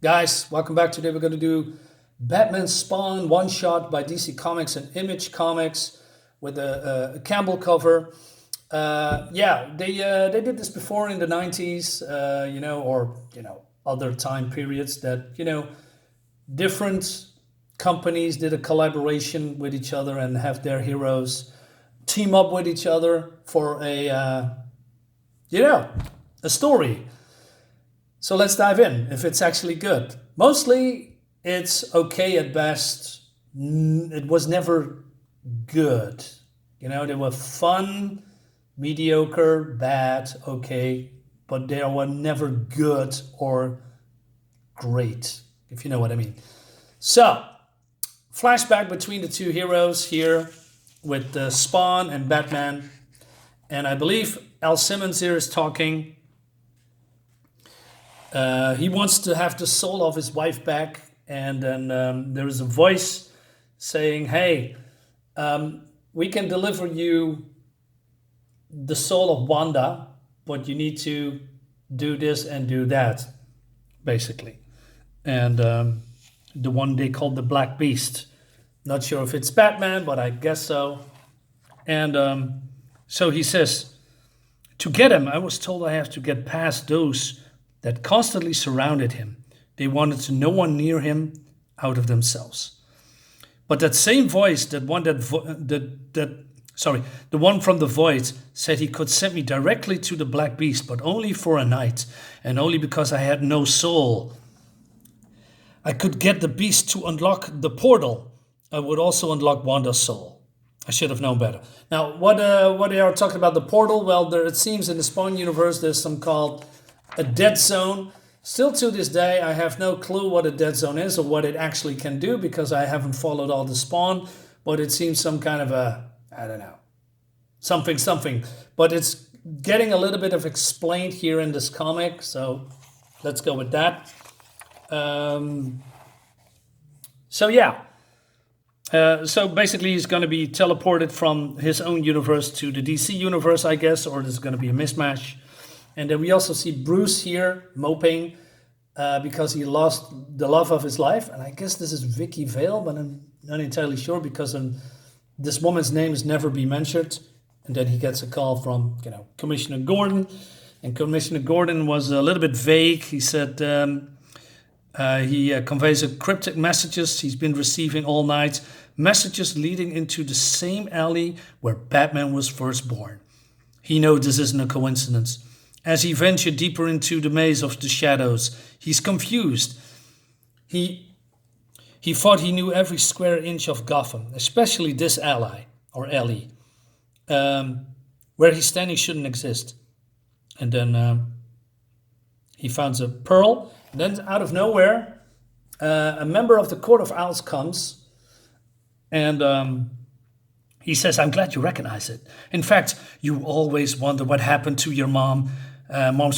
Guys, welcome back. Today we're going to do Batman Spawn one shot by DC Comics and Image Comics with a Campbell cover. They did this before in the 90s, or other time periods that different companies did a collaboration with each other and have their heroes team up with each other for a story. So let's dive in. If it's actually good, mostly it's okay at best. It was never good. They were fun, mediocre, bad, okay, but they were never good or great, if you know what I mean. So, flashback between the two heroes here with Spawn and Batman. And I believe Al Simmons here is talking. He wants to have the soul of his wife back. And then there is a voice saying, hey, we can deliver you the soul of Wanda, but you need to do this and do that, basically. And the one they called the Black Beast. Not sure if it's Batman, but I guess so. And so he says, to get him, I was told I have to get past those that constantly surrounded him. They wanted to no one near him out of themselves. But that same voice, the one from the void, said he could send me directly to the Black Beast, but only for a night, and only because I had no soul. I could get the beast to unlock the portal. I would also unlock Wanda's soul. I should have known better. Now, what they are talking about the portal? Well, it seems in the Spawn universe there's some called a dead zone. Still to this day, I have no clue what a dead zone is or what it actually can do because I haven't followed all the Spawn. But it seems some kind of something. But it's getting a little bit of explained here in this comic, so let's go with that. So basically he's going to be teleported from his own universe to the DC universe, I guess, or there's going to be a mismatch. And then we also see Bruce here moping because he lost the love of his life. And I guess this is Vicky Vale, but I'm not entirely sure because this woman's name is never be mentioned. And then he gets a call from, Commissioner Gordon. And Commissioner Gordon was a little bit vague. He said he conveys cryptic messages he's been receiving all night. Messages leading into the same alley where Batman was first born. He knows this isn't a coincidence. As he ventured deeper into the maze of the shadows, he's confused. He thought he knew every square inch of Gotham, especially this alley, where he's standing shouldn't exist. And then he finds a pearl. And then out of nowhere, a member of the Court of Owls comes and he says, I'm glad you recognize it. In fact, you always wonder what happened to your mom's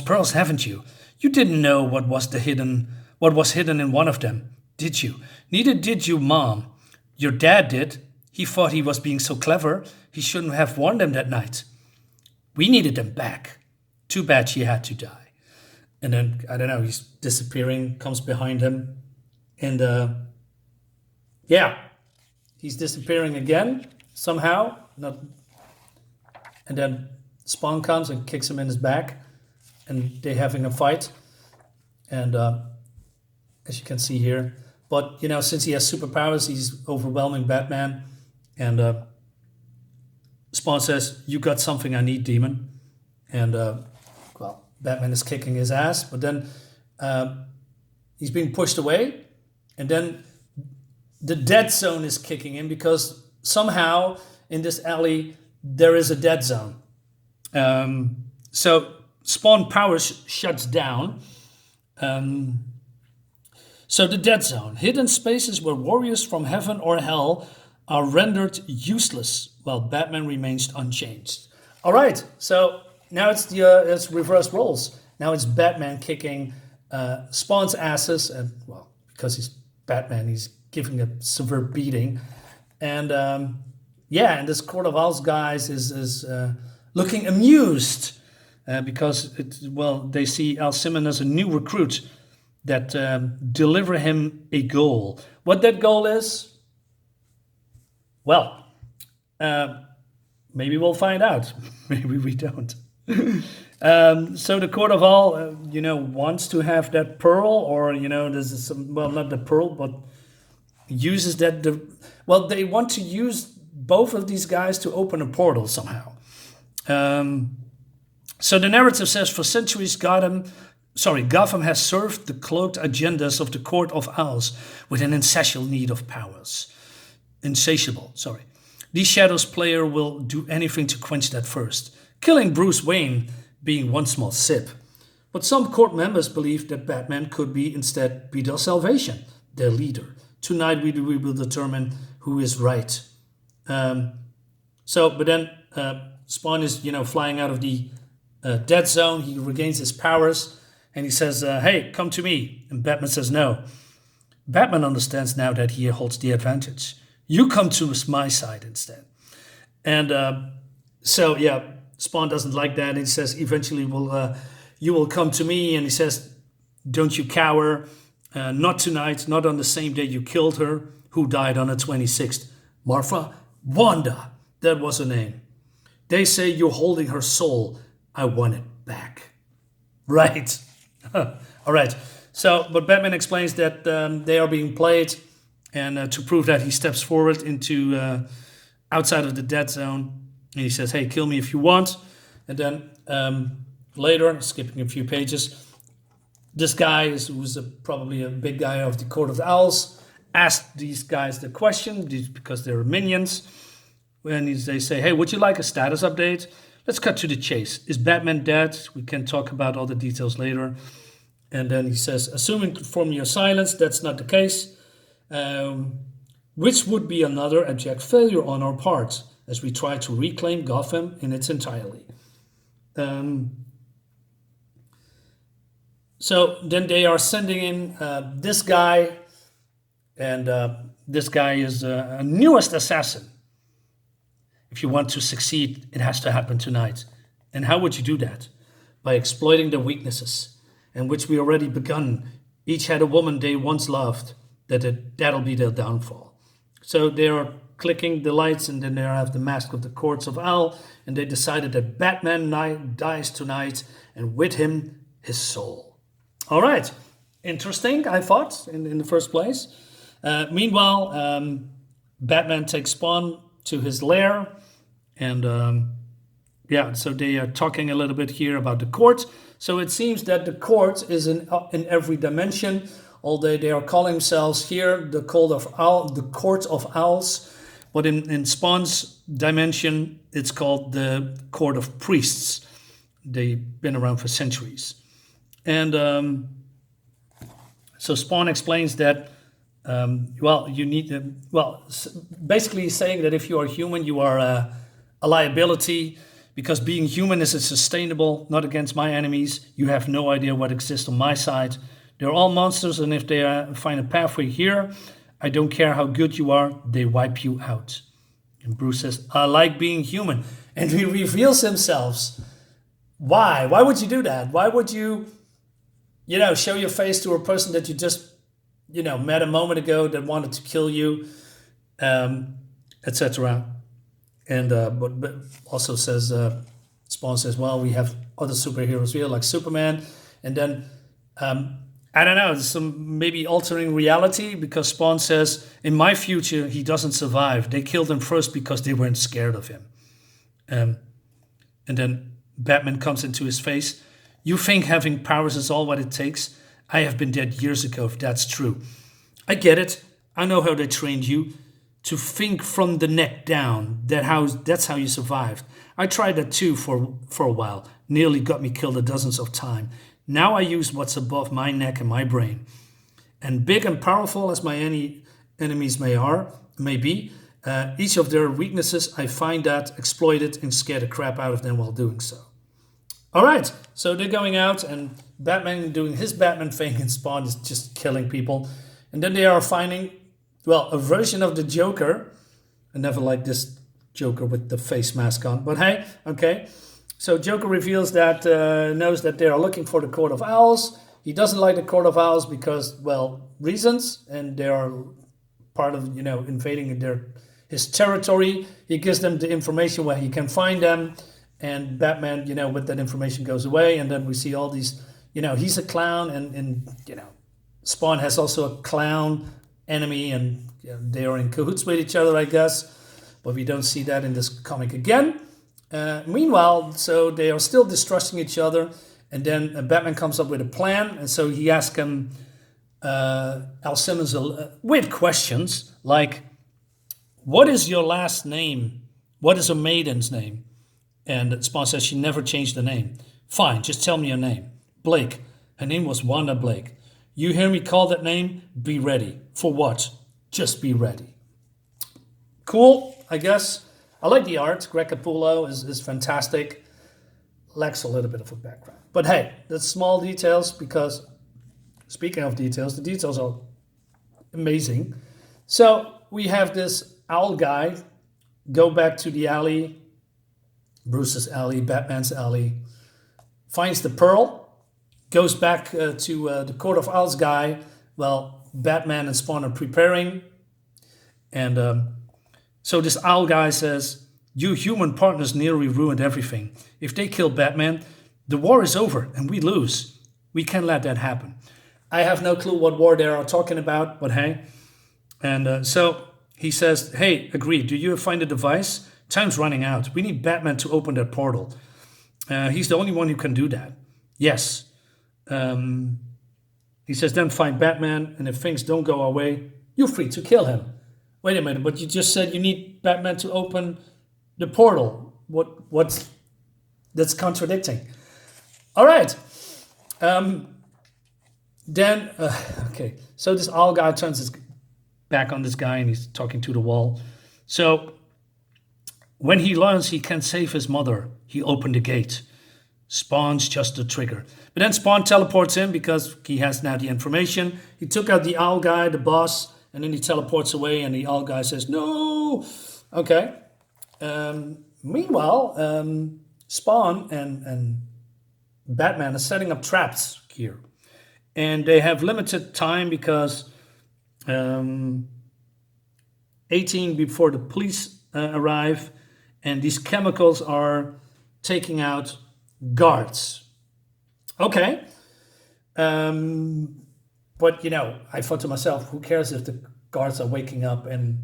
pearls, haven't you? You didn't know what was hidden in one of them, did you? Neither did you, Mom. Your dad did. He thought he was being so clever, he shouldn't have worn them that night. We needed them back. Too bad she had to die. And then, I don't know, he's disappearing, comes behind him. And, he's disappearing again, somehow. And then Spawn comes and kicks him in his back. And they're having a fight. And, as you can see here. But, since he has superpowers, he's overwhelming Batman. And Spawn says, you got something I need, demon. And, Batman is kicking his ass, but then he's being pushed away, and then the dead zone is kicking in because somehow in this alley there is a dead zone. So Spawn power shuts down. So the dead zone, hidden spaces where warriors from heaven or hell are rendered useless, while Batman remains unchanged. All right, so now it's reverse roles. Now it's Batman kicking Spawn's asses, and because he's Batman, he's giving a severe beating. And and this Court of Owls guys is looking amused because they see Al Simmons as a new recruit, that deliver him a goal. What that goal is? Well, maybe we'll find out. Maybe we don't. So the Court of All, wants to have that pearl, or there's some, well, not the pearl, but uses that. They want to use both of these guys to open a portal somehow. So the narrative says, for centuries, Gotham has served the cloaked agendas of the Court of Owls with an insatiable need of powers. Insatiable. These Shadows player will do anything to quench that thirst, killing Bruce Wayne being one small sip. But some court members believe that Batman could instead be their salvation, their leader. Tonight we will determine who is right. But then Spawn is, flying out of the dead zone. He regains his powers and he says, hey, come to me. And Batman says no. Batman understands now that he holds the advantage. You come to my side instead. And Spawn doesn't like that. And he says, eventually you will come to me. And he says, don't you cower. Not tonight, not on the same day you killed her. Who died on the 26th? Martha? Wanda. That was her name. They say you're holding her soul. I want it back. Right. All right. But Batman explains that they are being played. And to prove that, he steps forward into outside of the dead zone. And he says, hey, kill me if you want. And then later, skipping a few pages, this guy, who's probably a big guy of the Court of Owls, asked these guys the question, because they're minions. When they say, hey, would you like a status update? Let's cut to the chase. Is Batman dead? We can talk about all the details later. And then he says, assuming from your silence, that's not the case. Which would be another abject failure on our part as we try to reclaim Gotham in its entirety. So then they are sending in this guy, and this guy is a newest assassin. If you want to succeed, it has to happen tonight. And how would you do that? By exploiting their weaknesses, and which we already begun. Each had a woman they once loved. That'll be their downfall. So they are clicking the lights, and then they have the mask of the Courts of Owl, and they decided that Batman dies tonight, and with him, his soul. All right, interesting, I thought, in the first place. Meanwhile, Batman takes Spawn to his lair, and so they are talking a little bit here about the court. So it seems that the court is in every dimension, although they are calling themselves here the Court of Owls. But in Spawn's dimension, it's called the Court of Priests. They've been around for centuries. And so Spawn explains that, you need to, basically saying that if you are human, you are a liability, because being human is sustainable, not against my enemies. You have no idea what exists on my side. They're all monsters, and if they find a pathway here, I don't care how good you are, they wipe you out. And Bruce says, I like being human. And he reveals himself. Why? Why would you do that? Why would you, show your face to a person that you just, met a moment ago that wanted to kill you, etc. And but also says, Spawn says, well, we have other superheroes here, like Superman. And then, I don't know, some maybe altering reality, because Spawn says, in my future, he doesn't survive. They killed him first because they weren't scared of him. And then Batman comes into his face. You think having powers is all what it takes? I have been dead years ago, if that's true. I get it. I know how they trained you. To think from the neck down. That's how you survived. I tried that too for a while. Nearly got me killed a dozens of times. Now I use what's above my neck and my brain. And big and powerful as my enemies may be, each of their weaknesses, I find that, exploit it, and scare the crap out of them while doing so. All right, so they're going out, and Batman doing his Batman thing, and Spawn is just killing people. And then they are finding, a version of the Joker. I never liked this Joker with the face mask on, but hey, okay. So Joker reveals that, knows that they are looking for the Court of Owls. He doesn't like the Court of Owls because, well, reasons, and they are part of, invading his territory. He gives them the information where he can find them, and Batman, with that information goes away, and then we see all these, he's a clown, and Spawn has also a clown enemy, and they are in cahoots with each other, I guess, but we don't see that in this comic again. Meanwhile, so they are still distrusting each other, and then Batman comes up with a plan, and so he asks him, Al Simmons, weird questions like, what is your last name? What is a maiden's name? And Spawn says she never changed the name. Fine, just tell me your name. Blake. Her name was Wanda Blake. You hear me call that name? Be ready. For what? Just be ready. Cool, I guess. I like the art. Greg Capullo is fantastic. Lacks a little bit of a background. But hey, that's small details because, speaking of details, the details are amazing. So we have this owl guy go back to the alley, Bruce's alley, Batman's alley, finds the pearl, goes back to the Court of Owls guy. Well, Batman and Spawn are preparing. And so this owl guy says, you human partners nearly ruined everything. If they kill Batman, the war is over and we lose. We can't let that happen. I have no clue what war they are talking about, but hey. And so he says, hey, agreed. Do you find a device? Time's running out. We need Batman to open that portal. He's the only one who can do that. Yes. He says, then find Batman, and if things don't go our way, you're free to kill him. Wait a minute, but you just said you need Batman to open the portal. What's that's contradicting? All right. Then, okay. So this owl guy turns his back on this guy, and he's talking to the wall. So when he learns he can save his mother, he opened the gate. Spawn's just the trigger. But then Spawn teleports in because he has now the information. He took out the owl guy, the boss, and then he teleports away, and the owl guy says, no! Okay. Meanwhile, Spawn and Batman are setting up traps here. And they have limited time because 18 before the police arrive, and these chemicals are taking out guards. Okay. But, I thought to myself, who cares if the guards are waking up and,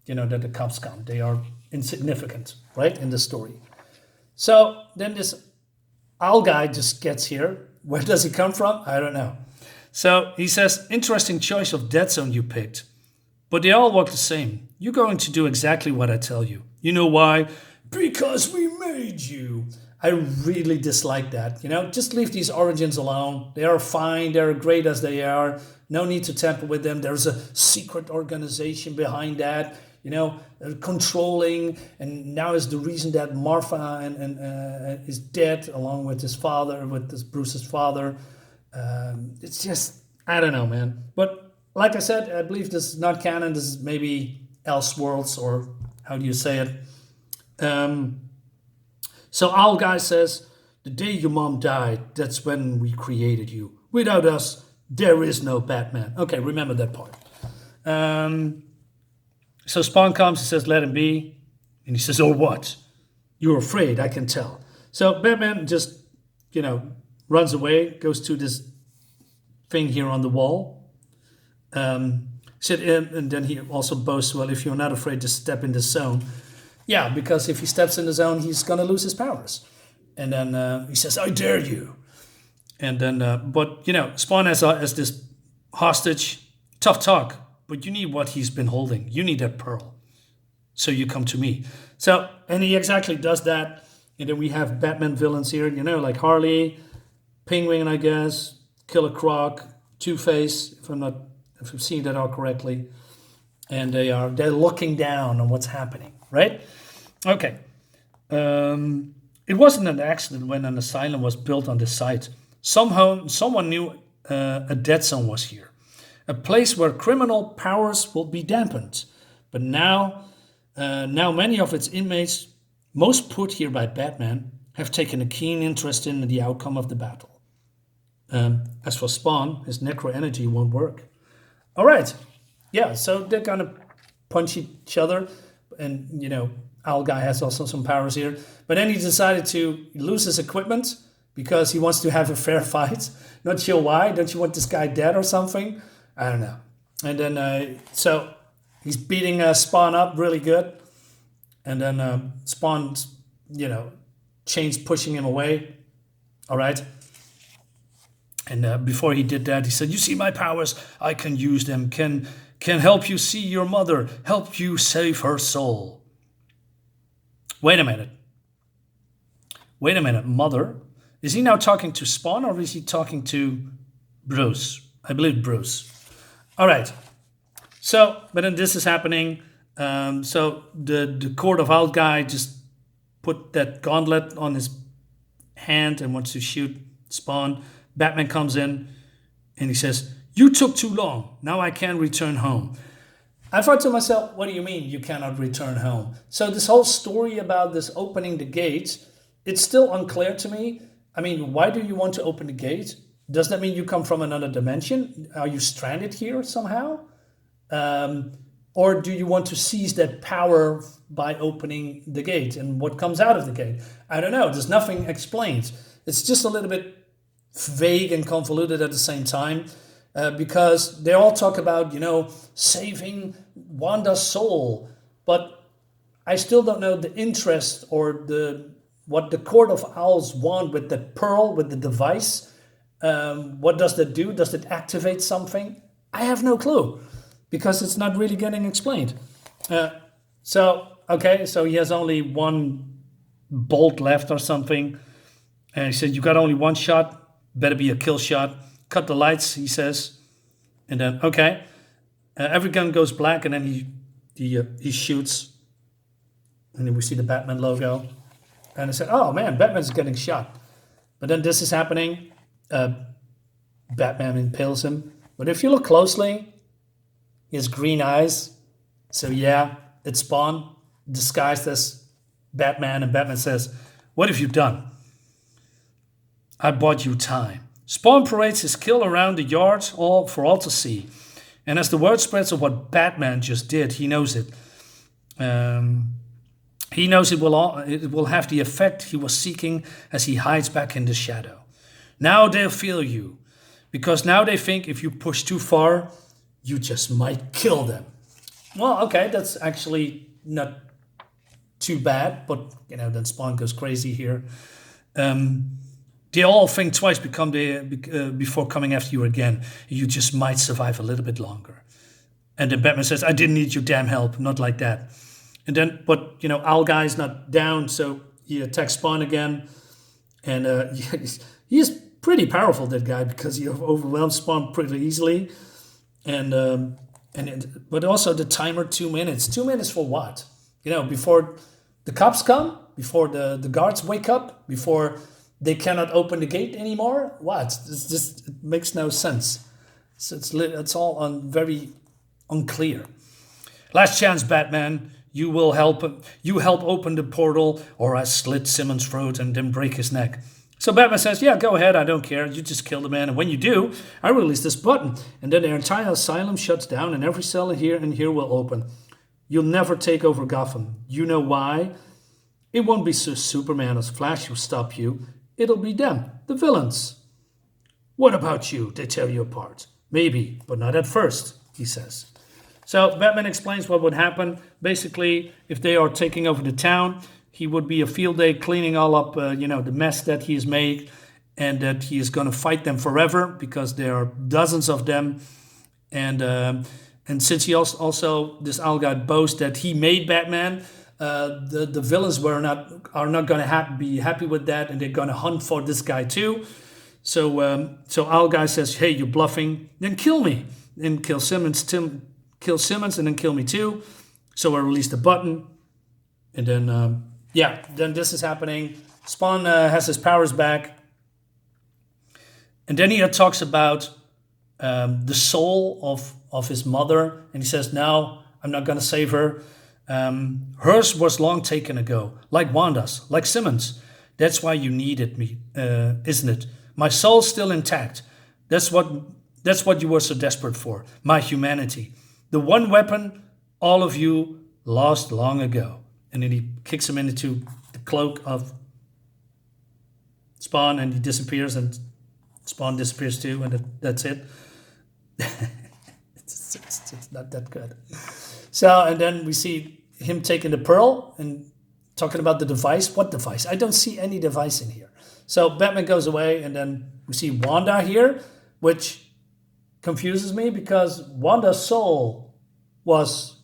that the cops come? They are insignificant, right, in the story. So then this owl guy just gets here. Where does he come from? I don't know. So he says, interesting choice of dead zone you picked. But they all work the same. You're going to do exactly what I tell you. You know why? Because we made you. I really dislike that. Just leave these origins alone. They are fine. They're great as they are. No need to tamper with them. There's a secret organization behind that, controlling. And now is the reason that Martha and is dead along with his father, with this Bruce's father. It's just, I don't know, man. But like I said, I believe this is not canon. This is maybe Elseworlds, or how do you say it? So Owl Guy says, the day your mom died, that's when we created you. Without us, there is no Batman. Okay, remember that part. So Spawn comes and says, let him be. And he says, oh, what? You're afraid, I can tell. So Batman just, runs away, goes to this thing here on the wall. Sit in, and then he also boasts, well, if you're not afraid to step in the zone. Yeah, because if he steps in the zone, he's going to lose his powers. And then he says, I dare you. And then, but, Spawn as this hostage, tough talk, but you need what he's been holding. You need that pearl. So you come to me. So, and he exactly does that. And then we have Batman villains here, like Harley, Penguin, I guess, Killer Croc, Two-Face, if I'm seeing that all correctly. And they're looking down on what's happening, right? Okay. It wasn't an accident when an asylum was built on this site. Somehow, someone knew a dead zone was here. A place where criminal powers will be dampened. But now many of its inmates, most put here by Batman, have taken a keen interest in the outcome of the battle. As for Spawn, his necro energy won't work. All right. Yeah, so they're going to punch each other. And, Owl Guy has also some powers here. But then he decided to lose his equipment because he wants to have a fair fight. Not sure why. Don't you want this guy dead or something? I don't know. And then, so he's beating Spawn up really good. And then Spawn's, Chain's pushing him away. All right. And before he did that, he said, "You see my powers? I can use them. Can help you see your mother. Help you save her soul." Wait a minute. Mother? Is he now talking to Spawn or is he talking to Bruce? I believe Bruce. All right. So, but then this is happening. So the Court of Owl Guy just put that gauntlet on his hand and wants to shoot Spawn. Batman comes in and he says, "You took too long. Now I can't return home." I thought to myself, what do you mean you cannot return home? So this whole story about this opening the gate, it's still unclear to me. I mean, why do you want to open the gate? Does that mean you come from another dimension? Are you stranded here somehow? Or do you want to seize that power by opening the gate? And what comes out of the gate? I don't know. There's nothing explained. It's just a little bit vague and convoluted at the same time. Because they all talk about, saving Wanda's soul. But I still don't know the interest or what the Court of Owls want with the pearl, with the device. What does that do? Does it activate something? I have no clue because it's not really getting explained. So he has only one bolt left or something. And he said, "You got only one shot. Better be a kill shot. Cut the lights," he says. And then, every gun goes black, and then he shoots. And then we see the Batman logo. And I said, "Oh, man, Batman's getting shot." But then this is happening. Batman impales him. But if you look closely, he has green eyes. So, yeah, it's Spawn disguised as Batman. And Batman says, "What have you done? I bought you time." Spawn parades his kill around the yard for all to see. And as the word spreads of what Batman just did, he knows it. He knows it will have the effect he was seeking as he hides back in the shadow. Now they'll feel you, because now they think if you push too far, you just might kill them. Well, okay, that's actually not too bad, but then Spawn goes crazy here. They all think twice before coming after you again. You just might survive a little bit longer. And then Batman says, "I didn't need your damn help, not like that." And then, but Owl Guy's not down, so he attacks Spawn again. And he is pretty powerful, that guy, because he overwhelms Spawn pretty easily. But also the timer, 2 minutes. 2 minutes for what? Before the cops come, before the guards wake up, before they cannot open the gate anymore? What? It makes no sense. So it's all very unclear. "Last chance, Batman. You help open the portal, or I slit Simmons' throat and then break his neck." So Batman says, "Yeah, go ahead. I don't care. You just kill the man. And when you do, I release this button. And then the entire asylum shuts down and every cell in here will open. You'll never take over Gotham. You know why? It won't be Superman or Flash who stop you. It'll be them, the villains." "What about you?" they tear you apart. "Maybe, but not at first," he says. So Batman explains what would happen. Basically, if they are taking over the town, he would be a field day cleaning all up, the mess that he has made, and that he is going to fight them forever because there are dozens of them. And since he also this Owl Guy boasts that he made Batman, the villains are not going to be happy with that, and they're going to hunt for this guy too. So Owl Guy says, "Hey, you're bluffing. Then kill me, and kill Simmons, and then kill me too." So I release the button, and then then this is happening. Spawn has his powers back, and then he talks about the soul of his mother, and he says, "No, I'm not going to save her. Hers was long taken ago, like Wanda's, like Simmons. That's why you needed me, isn't it? My soul's still intact. That's what you were so desperate for. My humanity. The one weapon all of you lost long ago. And then he kicks him into the cloak of Spawn, and he disappears, and Spawn disappears too, and that's it. It's not that good. So, and then we see him taking the pearl and talking about the device. What device? I don't see any device in here. So Batman goes away, and then we see Wanda here, which confuses me because Wanda's soul was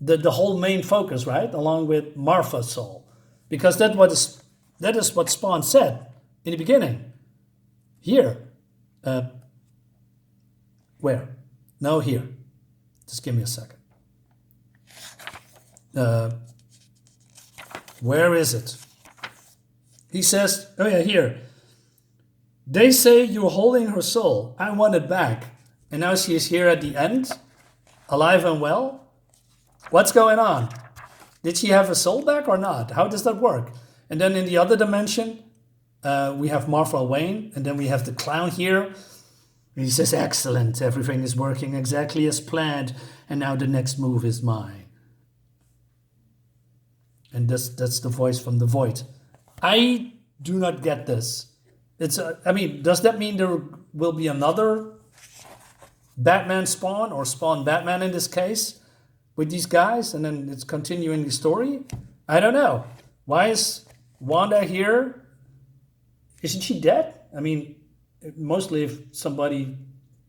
the whole main focus, right? Along with Martha's soul. Because that is what Spawn said in the beginning. Here. Where? No, here. Just give me a second. Where is it? He says, oh yeah, here. They say you're holding her soul. I want it back. And now she is here at the end, alive and well. What's going on? Did she have her soul back or not? How does that work? And then in the other dimension, we have Martha Wayne, and then we have the clown here. And he says, excellent, everything is working exactly as planned, and now the next move is mine. And that's the voice from the void. I do not get this. I mean, does that mean there will be another Batman Spawn, or Spawn Batman in this case, with these guys, and then it's continuing the story? I don't know. Why is Wanda here? Isn't she dead? I mean, mostly if somebody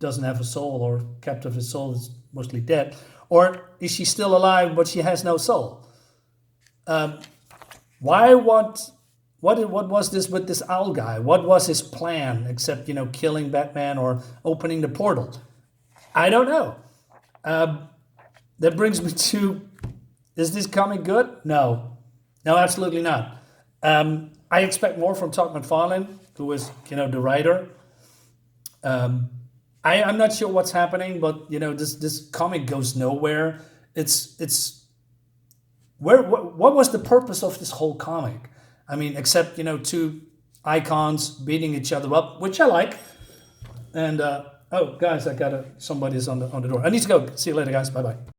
doesn't have a soul or captive his soul is mostly dead. Or is she still alive but she has no soul? What was this with this owl guy? What was his plan except, killing Batman or opening the portal? I don't know. That brings me to, is this comic good? No, absolutely not. I expect more from Todd McFarlane, who is, the writer. I'm not sure what's happening, but this comic goes nowhere. What was the purpose of this whole comic? I mean, except two icons beating each other up, which I like. And oh, guys, somebody's on the door. I need to go. See you later, guys. Bye bye.